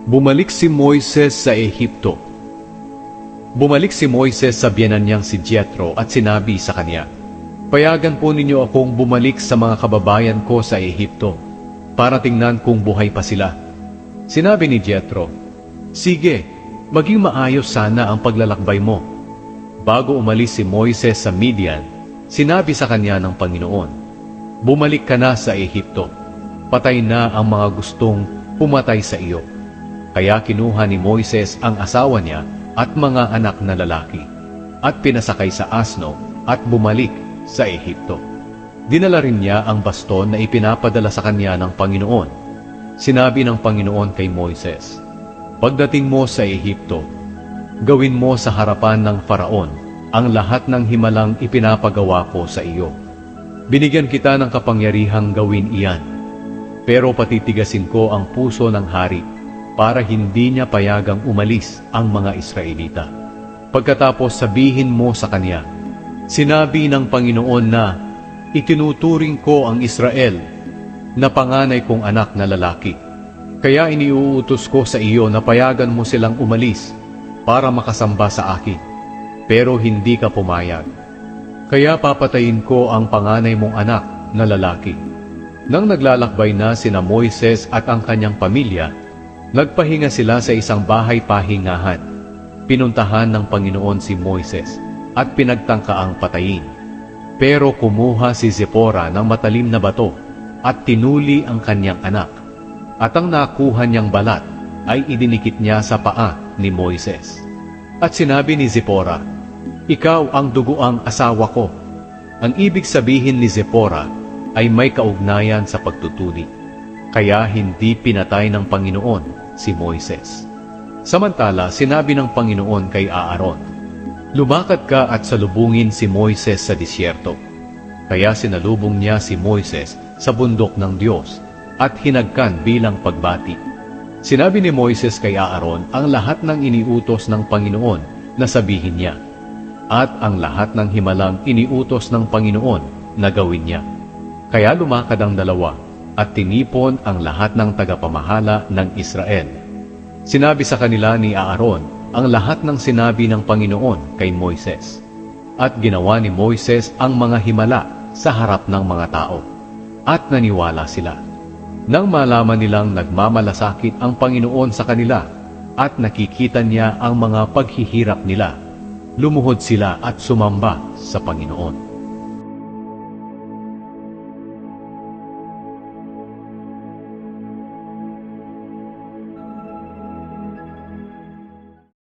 Bumalik si Moises sa Ehipto. Bumalik si Moises sa biyenan niyang si Jethro at sinabi sa kanya, "Payagan po ninyo akong bumalik sa mga kababayan ko sa Ehipto, para tingnan kung buhay pa sila." Sinabi ni Jethro, "Sige, maging maayos sana ang paglalakbay mo." Bago umalis si Moises sa Midian, sinabi sa kanya ng Panginoon, "Bumalik ka na sa Ehipto. Patay na ang mga gustong pumatay sa iyo." Kaya kinuha ni Moises ang asawa niya at mga anak na lalaki, at pinasakay sa asno at bumalik sa Ehipto. Dinala rin niya ang baston na ipinapadala sa kanya ng Panginoon. Sinabi ng Panginoon kay Moises, "Pagdating mo sa Ehipto, gawin mo sa harapan ng Faraon ang lahat ng himalang ipinapagawa ko sa iyo. Binigyan kita ng kapangyarihang gawin iyan, pero patitigasin ko ang puso ng hari para hindi niya payagang umalis ang mga Israelita. Pagkatapos sabihin mo sa kanya, sinabi ng Panginoon na itinuturing ko ang Israel na panganay kong anak na lalaki. Kaya iniuutos ko sa iyo na payagan mo silang umalis para makasamba sa akin, pero hindi ka pumayag. Kaya papatayin ko ang panganay mong anak na lalaki." Nang naglalakbay na sina Moises at ang kanyang pamilya, nagpahinga sila sa isang bahay pahingahan. Pinuntahan ng Panginoon si Moises at pinagtangkaang patayin. Pero kumuha si Zipporah ng matalim na bato at tinuli ang kanyang anak. At ang nakuha niyang balat ay idinikit niya sa paa ni Moises. At sinabi ni Zipporah, "Ikaw ang duguang asawa ko." Ang ibig sabihin ni Zipporah ay may kaugnayan sa pagtutuli. Kaya hindi pinatay ng Panginoon si Moises. Samantala, sinabi ng Panginoon kay Aaron, "Lumakad ka at salubungin si Moises sa disyerto." Kaya sinalubong niya si Moises sa bundok ng Diyos at hinagkan bilang pagbati. Sinabi ni Moises kay Aaron ang lahat ng iniutos ng Panginoon na sabihin niya, at ang lahat ng himalang iniutos ng Panginoon na gawin niya. Kaya lumakad ang dalawa at tinipon ang lahat ng tagapamahala ng Israel. Sinabi sa kanila ni Aaron ang lahat ng sinabi ng Panginoon kay Moises. At ginawa ni Moises ang mga himala sa harap ng mga tao. At naniwala sila. Nang malaman nilang nagmamalasakit ang Panginoon sa kanila at nakikita niya ang mga paghihirap nila, lumuhod sila at sumamba sa Panginoon.